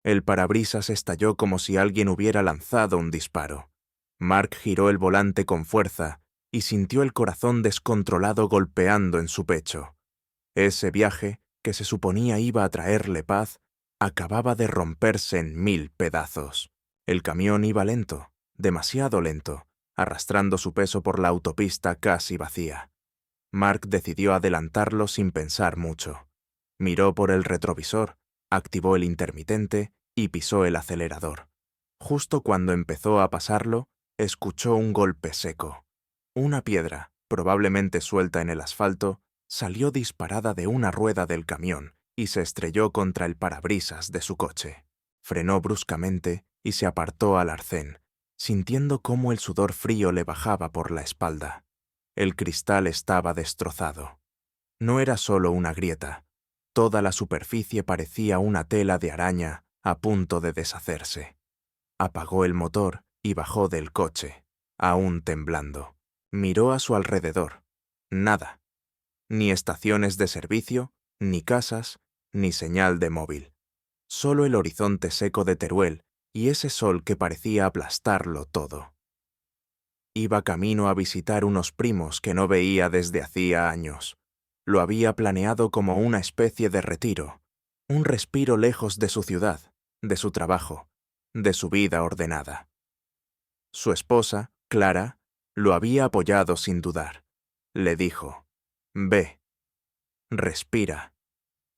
El parabrisas estalló como si alguien hubiera lanzado un disparo. Mark giró el volante con fuerza y sintió el corazón descontrolado golpeando en su pecho. Ese viaje, que se suponía iba a traerle paz, acababa de romperse en 1000 pedazos. El camión iba lento, demasiado lento, arrastrando su peso por la autopista casi vacía. Mark decidió adelantarlo sin pensar mucho. Miró por el retrovisor, activó el intermitente y pisó el acelerador. Justo cuando empezó a pasarlo, escuchó un golpe seco. Una piedra, probablemente suelta en el asfalto, salió disparada de una rueda del camión y se estrelló contra el parabrisas de su coche. Frenó bruscamente y se apartó al arcén, sintiendo cómo el sudor frío le bajaba por la espalda. El cristal estaba destrozado. No era solo una grieta. Toda la superficie parecía una tela de araña a punto de deshacerse. Apagó el motor y bajó del coche, aún temblando. Miró a su alrededor. Nada. Ni estaciones de servicio, ni casas, ni señal de móvil. Solo el horizonte seco de Teruel y ese sol que parecía aplastarlo todo. Iba camino a visitar unos primos que no veía desde hacía años. Lo había planeado como una especie de retiro, un respiro lejos de su ciudad, de su trabajo, de su vida ordenada. Su esposa, Clara, lo había apoyado sin dudar. Le dijo: «Ve, respira,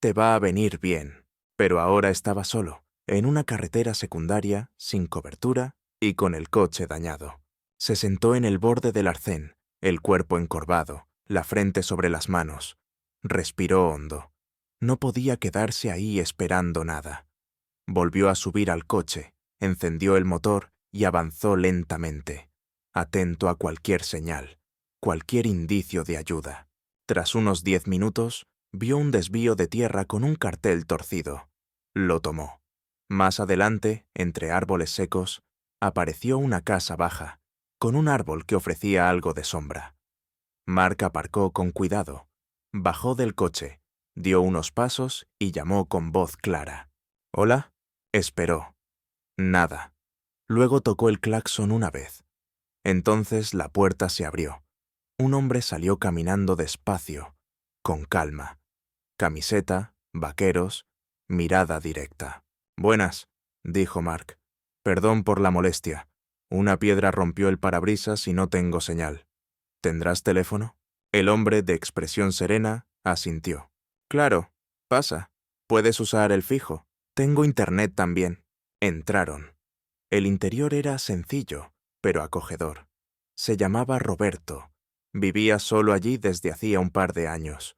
te va a venir bien». Pero ahora estaba solo, en una carretera secundaria, sin cobertura y con el coche dañado. Se sentó en el borde del arcén, el cuerpo encorvado, la frente sobre las manos. Respiró hondo. No podía quedarse ahí esperando nada. Volvió a subir al coche, encendió el motor y avanzó lentamente, atento a cualquier señal, cualquier indicio de ayuda. Tras unos 10 minutos, vio un desvío de tierra con un cartel torcido. Lo tomó. Más adelante, entre árboles secos, apareció una casa baja, con un árbol que ofrecía algo de sombra. Mark aparcó con cuidado, bajó del coche, dio unos pasos y llamó con voz clara. «¿Hola?» Esperó. Nada. Luego tocó el claxon una vez. Entonces la puerta se abrió. Un hombre salió caminando despacio, con calma. Camiseta, vaqueros, mirada directa. «Buenas», dijo Mark. «Perdón por la molestia. Una piedra rompió el parabrisas y no tengo señal. ¿Tendrás teléfono?» El hombre, de expresión serena, asintió. «Claro, pasa. Puedes usar el fijo. Tengo internet también». Entraron. El interior era sencillo, pero acogedor. Se llamaba Roberto. Vivía solo allí desde hacía un par de años.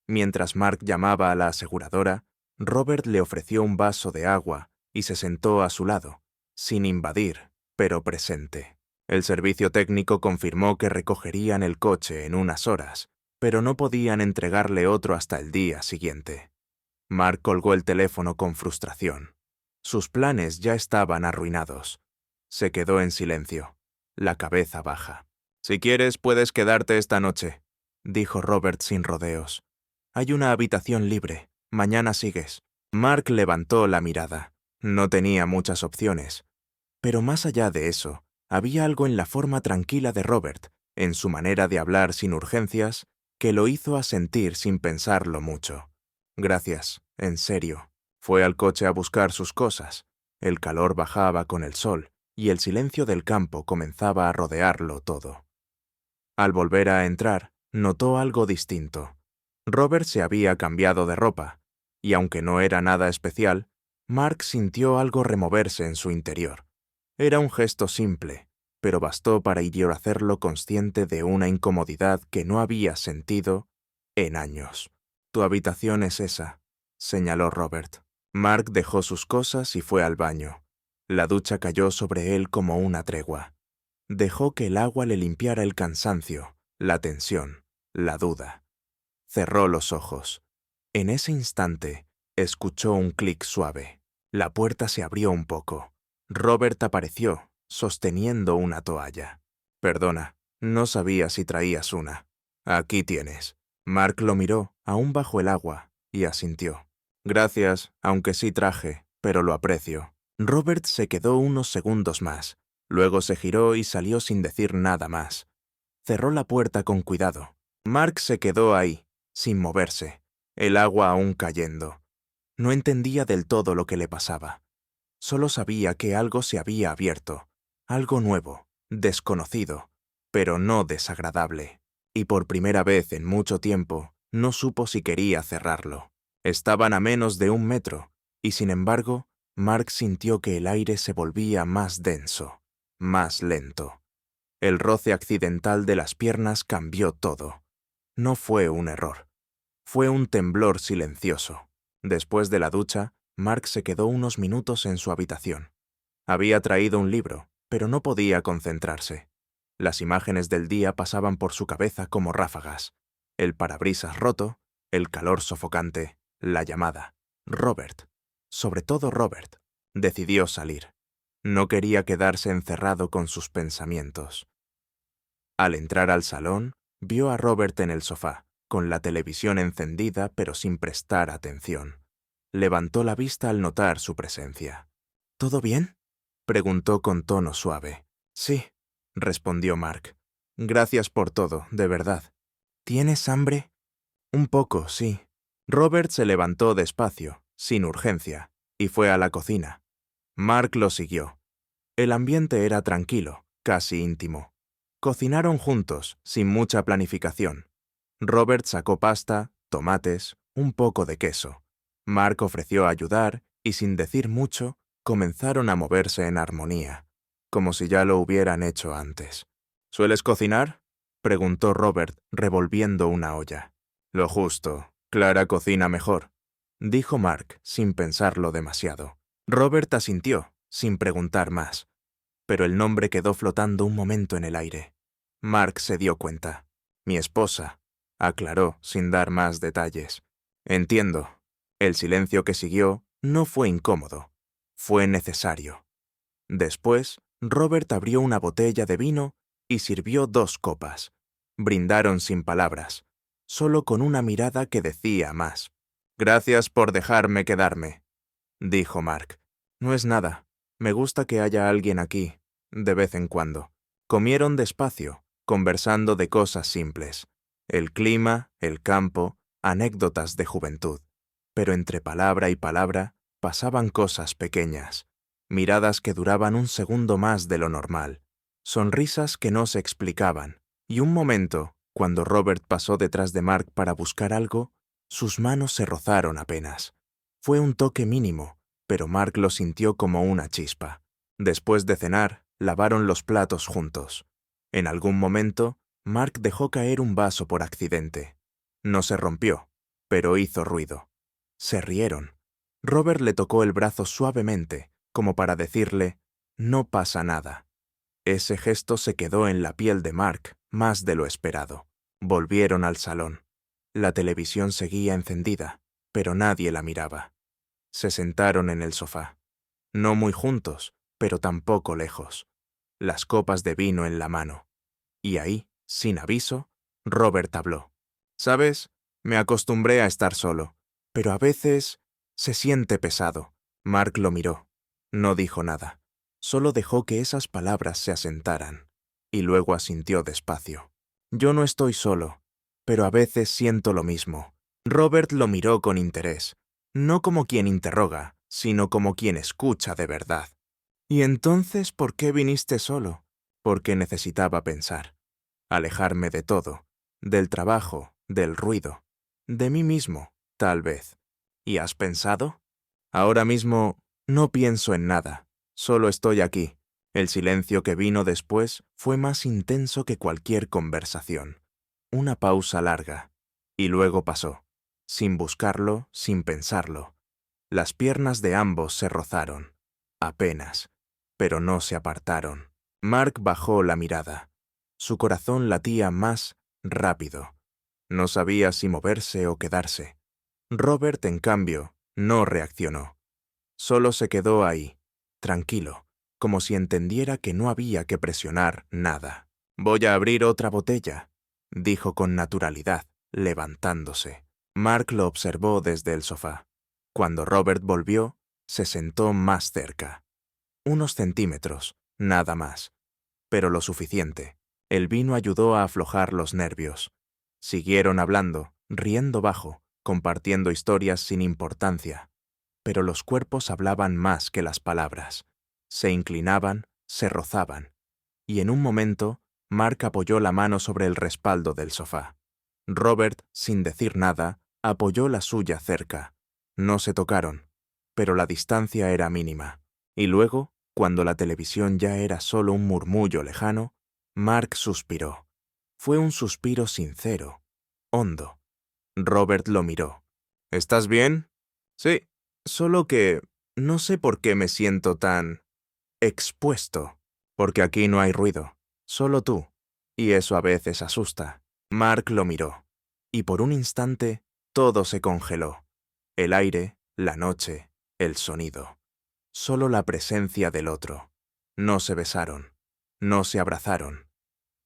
Mientras Mark llamaba a la aseguradora, Robert le ofreció un vaso de agua y se sentó a su lado, sin invadir, pero presente. El servicio técnico confirmó que recogerían el coche en unas horas, pero no podían entregarle otro hasta el día siguiente. Mark colgó el teléfono con frustración. Sus planes ya estaban arruinados. Se quedó en silencio, la cabeza baja. «Si quieres, puedes quedarte esta noche», dijo Robert sin rodeos. «Hay una habitación libre. Mañana sigues». Mark levantó la mirada. No tenía muchas opciones. Pero más allá de eso, había algo en la forma tranquila de Robert, en su manera de hablar sin urgencias, que lo hizo asentir sin pensarlo mucho. «Gracias, en serio». Fue al coche a buscar sus cosas. El calor bajaba con el sol y el silencio del campo comenzaba a rodearlo todo. Al volver a entrar, notó algo distinto. Robert se había cambiado de ropa, y aunque no era nada especial, Mark sintió algo removerse en su interior. Era un gesto simple, pero bastó para hacerlo consciente de una incomodidad que no había sentido en años. «Tu habitación es esa», señaló Robert. Mark dejó sus cosas y fue al baño. La ducha cayó sobre él como una tregua. Dejó que el agua le limpiara el cansancio, la tensión, la duda. Cerró los ojos. En ese instante, escuchó un clic suave. La puerta se abrió un poco. Robert apareció, sosteniendo una toalla. «Perdona, no sabía si traías una. Aquí tienes». Mark lo miró, aún bajo el agua, y asintió. «Gracias, aunque sí traje», pero lo aprecio. Robert se quedó unos segundos más. Luego se giró y salió sin decir nada más. Cerró la puerta con cuidado. Mark se quedó ahí, sin moverse, el agua aún cayendo. No entendía del todo lo que le pasaba. Solo sabía que algo se había abierto, algo nuevo, desconocido, pero no desagradable. Y por primera vez en mucho tiempo, no supo si quería cerrarlo. Estaban a menos de 1 metro, y sin embargo, Mark sintió que el aire se volvía más denso, más lento. El roce accidental de las piernas cambió todo. No fue un error. Fue un temblor silencioso. Después de la ducha, Mark se quedó unos minutos en su habitación. Había traído un libro, pero no podía concentrarse. Las imágenes del día pasaban por su cabeza como ráfagas. El parabrisas roto, el calor sofocante, la llamada. Robert. Sobre todo Robert. Decidió salir. No quería quedarse encerrado con sus pensamientos. Al entrar al salón, vio a Robert en el sofá, con la televisión encendida pero sin prestar atención. Levantó la vista al notar su presencia. ¿Todo bien?, preguntó con tono suave. Sí, respondió Mark. Gracias por todo, de verdad. ¿Tienes hambre? Un poco, sí. Robert se levantó despacio, sin urgencia, y fue a la cocina. Mark lo siguió. El ambiente era tranquilo, casi íntimo. Cocinaron juntos, sin mucha planificación. Robert sacó pasta, tomates, un poco de queso. Mark ofreció ayudar y, sin decir mucho, comenzaron a moverse en armonía, como si ya lo hubieran hecho antes. ¿Sueles cocinar?, preguntó Robert, revolviendo una olla. Lo justo. Clara cocina mejor, dijo Mark, sin pensarlo demasiado. Robert asintió, sin preguntar más, pero el nombre quedó flotando un momento en el aire. Mark se dio cuenta. Mi esposa, aclaró, sin dar más detalles. Entiendo. El silencio que siguió no fue incómodo, fue necesario. Después, Robert abrió una botella de vino y sirvió 2 copas. Brindaron sin palabras, solo con una mirada que decía más. Gracias por dejarme quedarme, dijo Mark. No es nada. Me gusta que haya alguien aquí, de vez en cuando. Comieron despacio, conversando de cosas simples. El clima, el campo, anécdotas de juventud. Pero entre palabra y palabra pasaban cosas pequeñas. Miradas que duraban un segundo más de lo normal. Sonrisas que no se explicaban. Y un momento, cuando Robert pasó detrás de Mark para buscar algo, sus manos se rozaron apenas. Fue un toque mínimo, pero Mark lo sintió como una chispa. Después de cenar, lavaron los platos juntos. En algún momento, Mark dejó caer un vaso por accidente. No se rompió, pero hizo ruido. Se rieron. Robert le tocó el brazo suavemente, como para decirle, no pasa nada. Ese gesto se quedó en la piel de Mark más de lo esperado. Volvieron al salón. La televisión seguía encendida, pero nadie la miraba. Se sentaron en el sofá. No muy juntos, pero tampoco lejos. Las copas de vino en la mano. Y ahí, sin aviso, Robert habló. ¿Sabes? Me acostumbré a estar solo, pero a veces se siente pesado. Mark lo miró. No dijo nada. Solo dejó que esas palabras se asentaran. Y luego asintió despacio. Yo no estoy solo, pero a veces siento lo mismo. Robert lo miró con interés. No como quien interroga, sino como quien escucha de verdad. ¿Y entonces por qué viniste solo? Porque necesitaba pensar. Alejarme de todo, del trabajo, del ruido, de mí mismo, tal vez. ¿Y has pensado? Ahora mismo no pienso en nada, solo estoy aquí. El silencio que vino después fue más intenso que cualquier conversación. Una pausa larga, y luego pasó, sin buscarlo, sin pensarlo. Las piernas de ambos se rozaron, apenas, pero no se apartaron. Mark bajó la mirada. Su corazón latía más rápido. No sabía si moverse o quedarse. Robert, en cambio, no reaccionó. Solo se quedó ahí, tranquilo, como si entendiera que no había que presionar nada. «Voy a abrir otra botella», dijo con naturalidad, levantándose. Mark lo observó desde el sofá. Cuando Robert volvió, Se sentó más cerca. Unos centímetros, nada más. Pero lo suficiente. El vino ayudó a aflojar los nervios. Siguieron hablando, riendo bajo, compartiendo historias sin importancia. Pero los cuerpos hablaban más que las palabras. Se inclinaban, se rozaban. Y en un momento, Mark apoyó la mano sobre el respaldo del sofá. Robert, sin decir nada, apoyó la suya cerca. No se tocaron, pero la distancia era mínima. Y luego, cuando la televisión ya era solo un murmullo lejano, Mark suspiró. Fue un suspiro sincero, hondo. Robert lo miró. ¿Estás bien? Sí, solo que no sé por qué me siento tan expuesto. Porque aquí no hay ruido, solo tú. Y eso a veces asusta. Mark lo miró. Y por un instante, todo se congeló. El aire, la noche, el sonido. Solo la presencia del otro. No se besaron. No se abrazaron.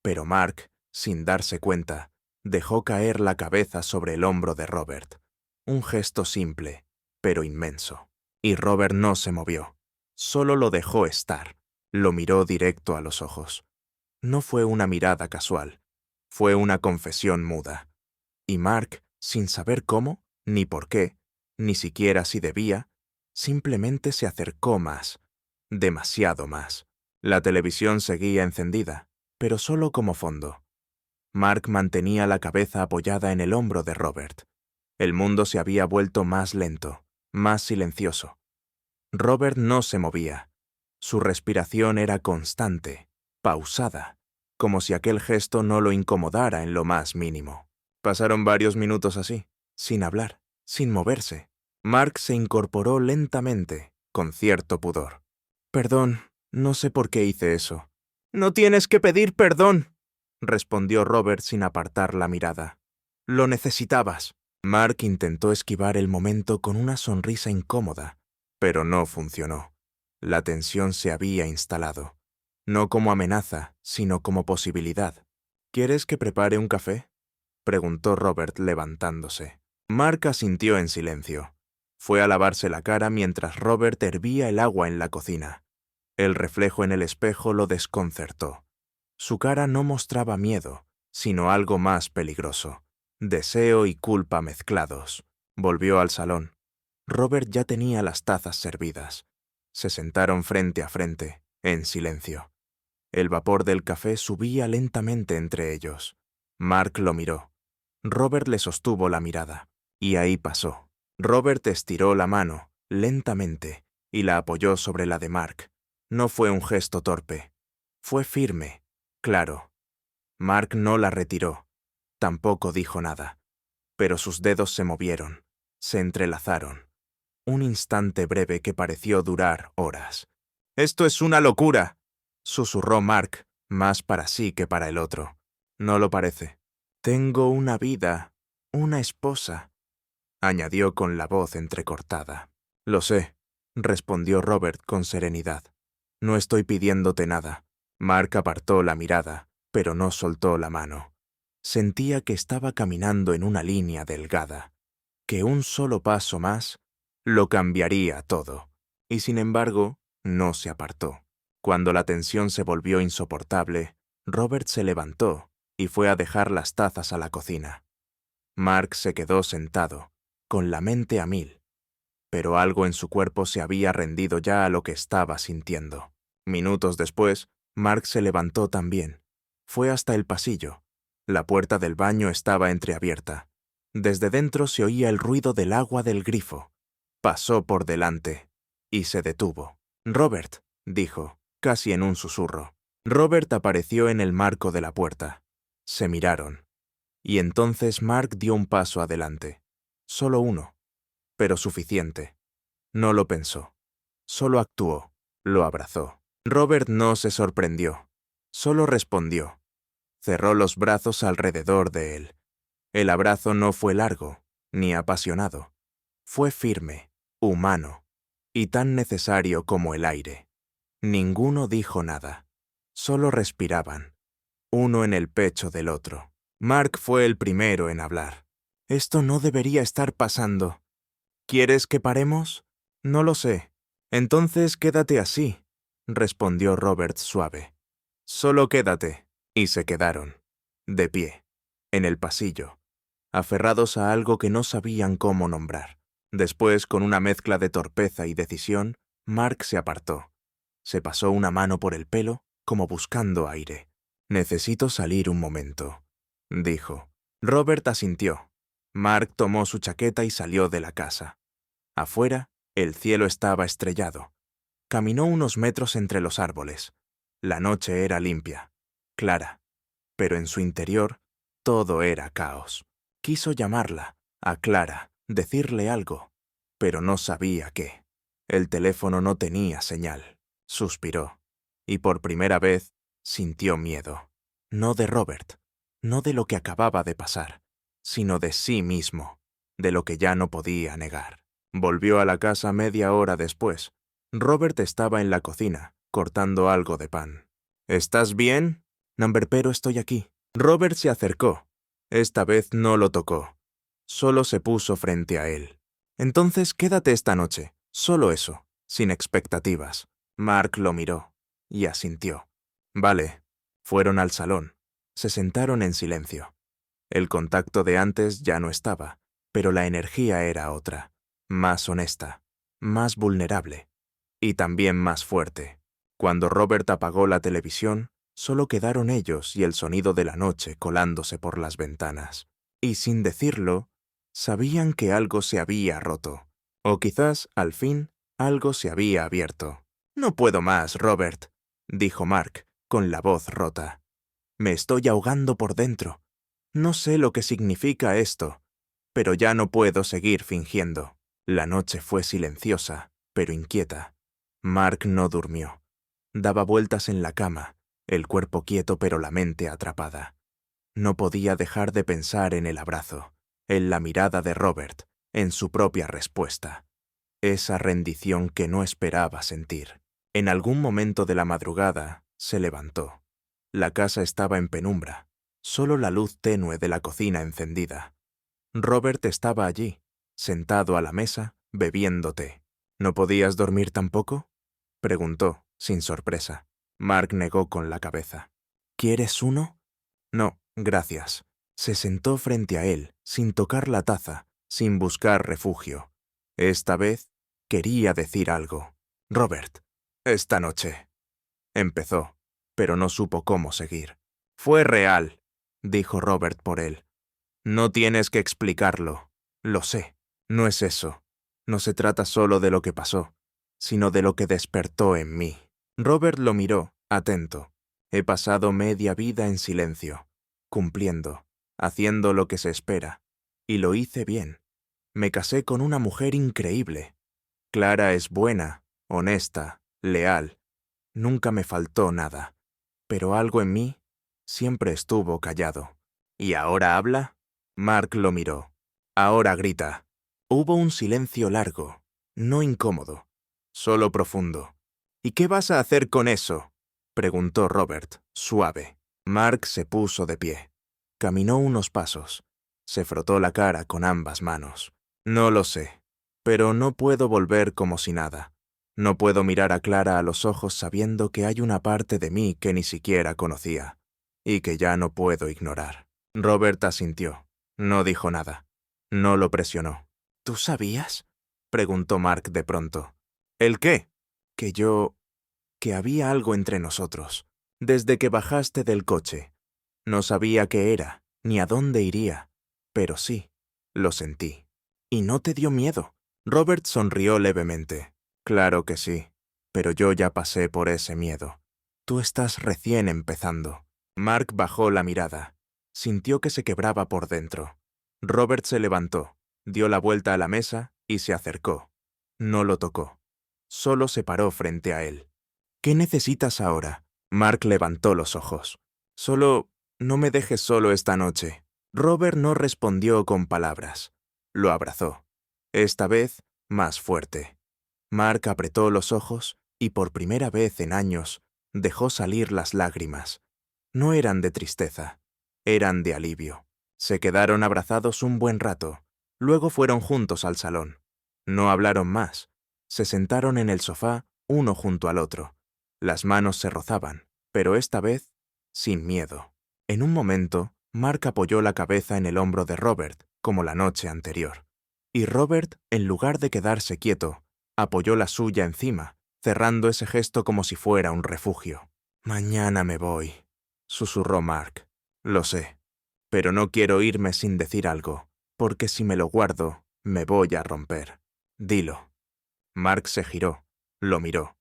Pero Mark, sin darse cuenta, dejó caer la cabeza sobre el hombro de Robert. Un gesto simple, pero inmenso. Y Robert no se movió. Solo lo dejó estar. Lo miró directo a los ojos. No fue una mirada casual. Fue una confesión muda. Y Mark, sin saber cómo, ni por qué, ni siquiera si debía, simplemente se acercó más. Demasiado más. La televisión seguía encendida, pero solo como fondo. Mark mantenía la cabeza apoyada en el hombro de Robert. El mundo se había vuelto más lento, más silencioso. Robert no se movía. Su respiración era constante, pausada, como si aquel gesto no lo incomodara en lo más mínimo. Pasaron varios minutos así, sin hablar, sin moverse. Mark se incorporó lentamente, con cierto pudor. Perdón, no sé por qué hice eso. No tienes que pedir perdón, respondió Robert sin apartar la mirada. Lo necesitabas. Mark intentó esquivar el momento con una sonrisa incómoda, pero no funcionó. La tensión se había instalado. No como amenaza, sino como posibilidad. ¿Quieres que prepare un café?, preguntó Robert levantándose. Mark asintió en silencio. Fue a lavarse la cara mientras Robert hervía el agua en la cocina. El reflejo en el espejo lo desconcertó. Su cara no mostraba miedo, sino algo más peligroso. Deseo y culpa mezclados. Volvió al salón. Robert ya tenía las tazas servidas. Se sentaron frente a frente, en silencio. El vapor del café subía lentamente entre ellos. Mark lo miró. Robert le sostuvo la mirada. Y ahí pasó. Robert estiró la mano, lentamente, y la apoyó sobre la de Mark. No fue un gesto torpe. Fue firme, claro. Mark no la retiró. Tampoco dijo nada. Pero sus dedos se movieron, se entrelazaron. Un instante breve que pareció durar horas. «¡Esto es una locura!», susurró Mark, más para sí que para el otro. «No lo parece. Tengo una vida, una esposa», añadió con la voz entrecortada. «Lo sé», respondió Robert con serenidad. «No estoy pidiéndote nada». Mark apartó la mirada, pero no soltó la mano. Sentía que estaba caminando en una línea delgada, que un solo paso más lo cambiaría todo. Y sin embargo, no se apartó. Cuando la tensión se volvió insoportable, Robert se levantó y fue a dejar las tazas a la cocina. Mark se quedó sentado, con la mente a mil, pero algo en su cuerpo se había rendido ya a lo que estaba sintiendo. Minutos después, Mark se levantó también. Fue hasta el pasillo. La puerta del baño estaba entreabierta. Desde dentro se oía el ruido del agua del grifo. Pasó por delante y se detuvo. «Robert», dijo, casi en un susurro. Robert apareció en el marco de la puerta. Se miraron. Y entonces Mark dio un paso adelante. Solo uno, pero suficiente. No lo pensó. Solo actuó. Lo abrazó. Robert no se sorprendió. Solo respondió. Cerró los brazos alrededor de él. El abrazo no fue largo, ni apasionado. Fue firme, humano, y tan necesario como el aire. Ninguno dijo nada. Solo respiraban, uno en el pecho del otro. Mark fue el primero en hablar. «Esto no debería estar pasando. ¿Quieres que paremos?» «No lo sé», Entonces quédate así, respondió Robert suave. Solo quédate. Y se quedaron, de pie, en el pasillo, aferrados a algo que no sabían cómo nombrar. Después, con una mezcla de torpeza y decisión, Mark se apartó. Se pasó una mano por el pelo, como buscando aire. «Necesito salir un momento», dijo. Robert asintió. Mark tomó su chaqueta y salió de la casa. Afuera, el cielo estaba estrellado. Caminó unos metros entre los árboles. La noche era limpia, clara, pero en su interior todo era caos. Quiso llamarla, a Clara, decirle algo, pero no sabía qué. El teléfono no tenía señal. Suspiró, y por primera vez sintió miedo. No de Robert, no de lo que acababa de pasar, sino de sí mismo, de lo que ya no podía negar. Volvió a la casa media hora después. Robert estaba en la cocina, cortando algo de pan. «¿Estás bien?» «Pero estoy aquí». Robert se acercó. Esta vez no lo tocó. Solo se puso frente a él. «Entonces quédate esta noche. Solo eso, sin expectativas». Mark lo miró y asintió. «Vale». Fueron al salón. Se sentaron en silencio. El contacto de antes ya no estaba, pero la energía era otra, más honesta, más vulnerable y también más fuerte. Cuando Robert apagó la televisión, solo quedaron ellos y el sonido de la noche colándose por las ventanas. Y sin decirlo, sabían que algo se había roto. O quizás, al fin, algo se había abierto. «No puedo más, Robert», dijo Mark, con la voz rota. «Me estoy ahogando por dentro. No sé lo que significa esto, pero ya no puedo seguir fingiendo». La noche fue silenciosa, pero inquieta. Mark no durmió. Daba vueltas en la cama, el cuerpo quieto pero la mente atrapada. No podía dejar de pensar en el abrazo, en la mirada de Robert, en su propia respuesta. Esa rendición que no esperaba sentir. En algún momento de la madrugada, se levantó. La casa estaba en penumbra, solo la luz tenue de la cocina encendida. Robert estaba allí, sentado a la mesa, bebiendo té. «¿No podías dormir tampoco?», preguntó, sin sorpresa. Mark negó con la cabeza. «¿Quieres uno?» «No, gracias». Se sentó frente a él, sin tocar la taza, sin buscar refugio. Esta vez quería decir algo. «Robert, esta noche». Empezó, pero no supo cómo seguir. «Fue real», dijo Robert por él. «No tienes que explicarlo. Lo sé. No es eso. No se trata solo de lo que pasó, sino de lo que despertó en mí». Robert lo miró, atento. «He pasado media vida en silencio, cumpliendo, haciendo lo que se espera. Y lo hice bien. Me casé con una mujer increíble. Clara es buena, honesta, leal. Nunca me faltó nada. Pero algo en mí siempre estuvo callado. ¿Y ahora habla?» Mark lo miró. «Ahora grita». Hubo un silencio largo, no incómodo, solo profundo. «¿Y qué vas a hacer con eso?», preguntó Robert, suave. Mark se puso de pie. Caminó unos pasos. Se frotó la cara con ambas manos. «No lo sé, pero no puedo volver como si nada. No puedo mirar a Clara a los ojos sabiendo que hay una parte de mí que ni siquiera conocía, y que ya no puedo ignorar». Robert asintió. No dijo nada. No lo presionó. «¿Tú sabías?», preguntó Mark de pronto. «¿El qué?». Que había algo entre nosotros. Desde que bajaste del coche. No sabía qué era, ni a dónde iría, pero sí, lo sentí. «¿Y no te dio miedo?». Robert sonrió levemente. «Claro que sí, pero yo ya pasé por ese miedo. Tú estás recién empezando». Mark bajó la mirada. Sintió que se quebraba por dentro. Robert se levantó, dio la vuelta a la mesa y se acercó. No lo tocó. Solo se paró frente a él. «¿Qué necesitas ahora?». Mark levantó los ojos. «Solo no me dejes solo esta noche». Robert no respondió con palabras. Lo abrazó. Esta vez, más fuerte. Mark apretó los ojos y por primera vez en años dejó salir las lágrimas. No eran de tristeza, eran de alivio. Se quedaron abrazados un buen rato. Luego fueron juntos al salón. No hablaron más. Se sentaron en el sofá, uno junto al otro. Las manos se rozaban, pero esta vez, sin miedo. En un momento, Mark apoyó la cabeza en el hombro de Robert, como la noche anterior. Y Robert, en lugar de quedarse quieto, apoyó la suya encima, cerrando ese gesto como si fuera un refugio. «Mañana me voy», susurró Mark. «Lo sé, pero no quiero irme sin decir algo, porque si me lo guardo, me voy a romper. Dilo». Mark se giró, lo miró,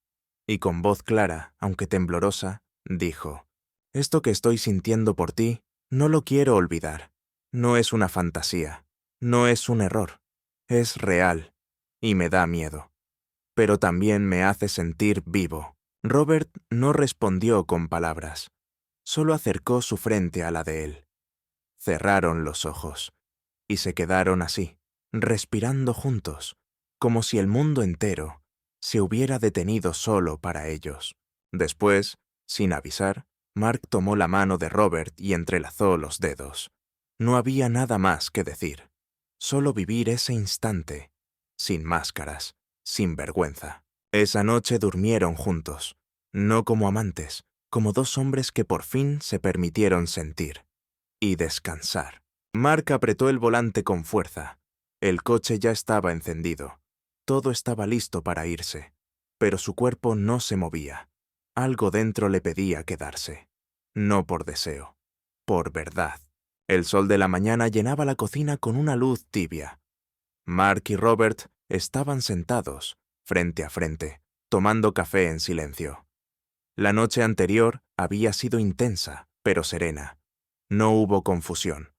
y con voz clara, aunque temblorosa, dijo: «Esto que estoy sintiendo por ti, no lo quiero olvidar. No es una fantasía, no es un error, es real, y me da miedo. Pero también me hace sentir vivo». Robert no respondió con palabras, solo acercó su frente a la de él. Cerraron los ojos, y se quedaron así, respirando juntos, como si el mundo entero se hubiera detenido solo para ellos. Después, sin avisar, Mark tomó la mano de Robert y entrelazó los dedos. No había nada más que decir, solo vivir ese instante, sin máscaras, sin vergüenza. Esa noche durmieron juntos, no como amantes, como dos hombres que por fin se permitieron sentir y descansar. Mark apretó el volante con fuerza. El coche ya estaba encendido. Todo estaba listo para irse, pero su cuerpo no se movía. Algo dentro le pedía quedarse. No por deseo, por verdad. El sol de la mañana llenaba la cocina con una luz tibia. Mark y Robert estaban sentados, frente a frente, tomando café en silencio. La noche anterior había sido intensa, pero serena. No hubo confusión.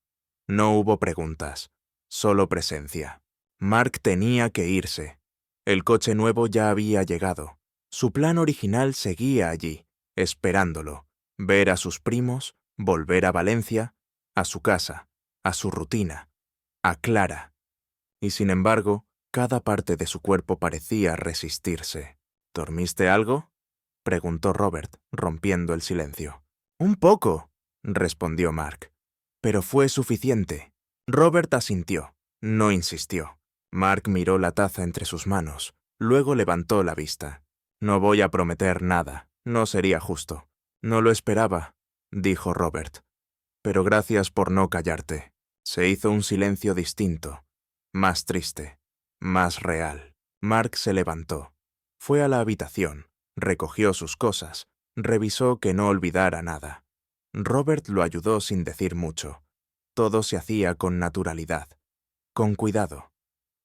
No hubo preguntas, solo presencia. Mark tenía que irse. El coche nuevo ya había llegado. Su plan original seguía allí, esperándolo. Ver a sus primos, volver a Valencia, a su casa, a su rutina, a Clara. Y sin embargo, cada parte de su cuerpo parecía resistirse. ¿Dormiste algo?, preguntó Robert, rompiendo el silencio. «Un poco», respondió Mark. «Pero fue suficiente». Robert asintió, no insistió. Mark miró la taza entre sus manos, luego levantó la vista. «No voy a prometer nada, no sería justo». «No lo esperaba», dijo Robert. «Pero gracias por no callarte». Se hizo un silencio distinto, más triste, más real. Mark se levantó. Fue a la habitación, recogió sus cosas, revisó que no olvidara nada. Robert lo ayudó sin decir mucho. Todo se hacía con naturalidad, con cuidado,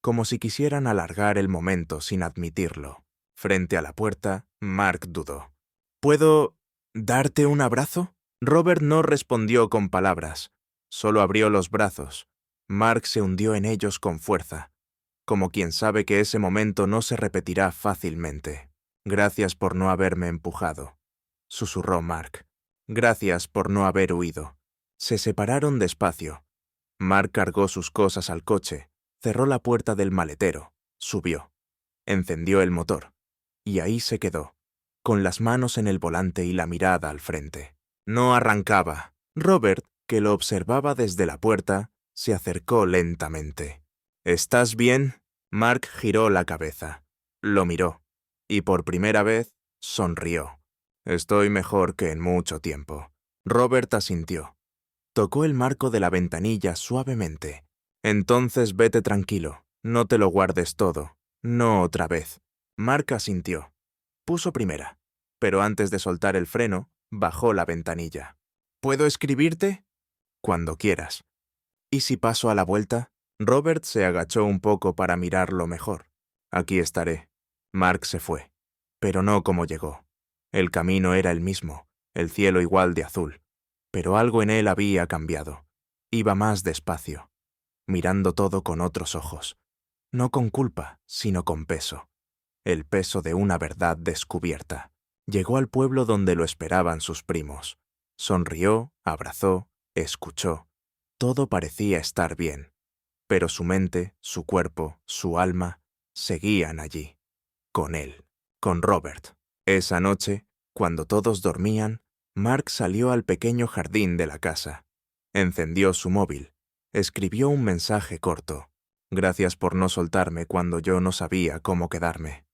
como si quisieran alargar el momento sin admitirlo. Frente a la puerta, Mark dudó. «¿Puedo darte un abrazo?». Robert no respondió con palabras, solo abrió los brazos. Mark se hundió en ellos con fuerza, como quien sabe que ese momento no se repetirá fácilmente. «Gracias por no haberme empujado», susurró Mark. «Gracias por no haber huido». Se separaron despacio. Mark cargó sus cosas al coche, cerró la puerta del maletero, subió, encendió el motor, y ahí se quedó, con las manos en el volante y la mirada al frente. No arrancaba. Robert, que lo observaba desde la puerta, se acercó lentamente. «¿Estás bien?». Mark giró la cabeza, lo miró, y por primera vez sonrió. «Estoy mejor que en mucho tiempo». Robert asintió. Tocó el marco de la ventanilla suavemente. «Entonces vete tranquilo, no te lo guardes todo, no otra vez». Mark asintió. Puso primera, pero antes de soltar el freno, bajó la ventanilla. «¿Puedo escribirte?». «Cuando quieras». «¿Y si paso a la vuelta?». Robert se agachó un poco para mirarlo mejor. «Aquí estaré». Mark se fue, pero no como llegó. El camino era el mismo, el cielo igual de azul, pero algo en él había cambiado. Iba más despacio, mirando todo con otros ojos, no con culpa, sino con peso, el peso de una verdad descubierta. Llegó al pueblo donde lo esperaban sus primos. Sonrió, abrazó, escuchó. Todo parecía estar bien, pero su mente, su cuerpo, su alma, seguían allí, con él, con Robert. Esa noche, cuando todos dormían, Mark salió al pequeño jardín de la casa. Encendió su móvil. Escribió un mensaje corto. «Gracias por no soltarme cuando yo no sabía cómo quedarme».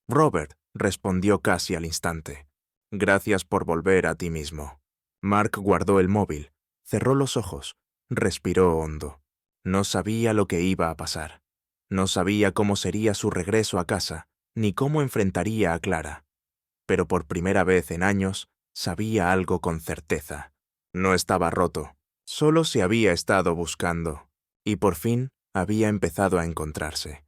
Robert, respondió casi al instante. Gracias por volver a ti mismo. Mark guardó el móvil, cerró los ojos, respiró hondo. No sabía lo que iba a pasar. No sabía cómo sería su regreso a casa, ni cómo enfrentaría a Clara. Pero por primera vez en años, sabía algo con certeza. No estaba roto, solo se había estado buscando. Y por fin había empezado a encontrarse.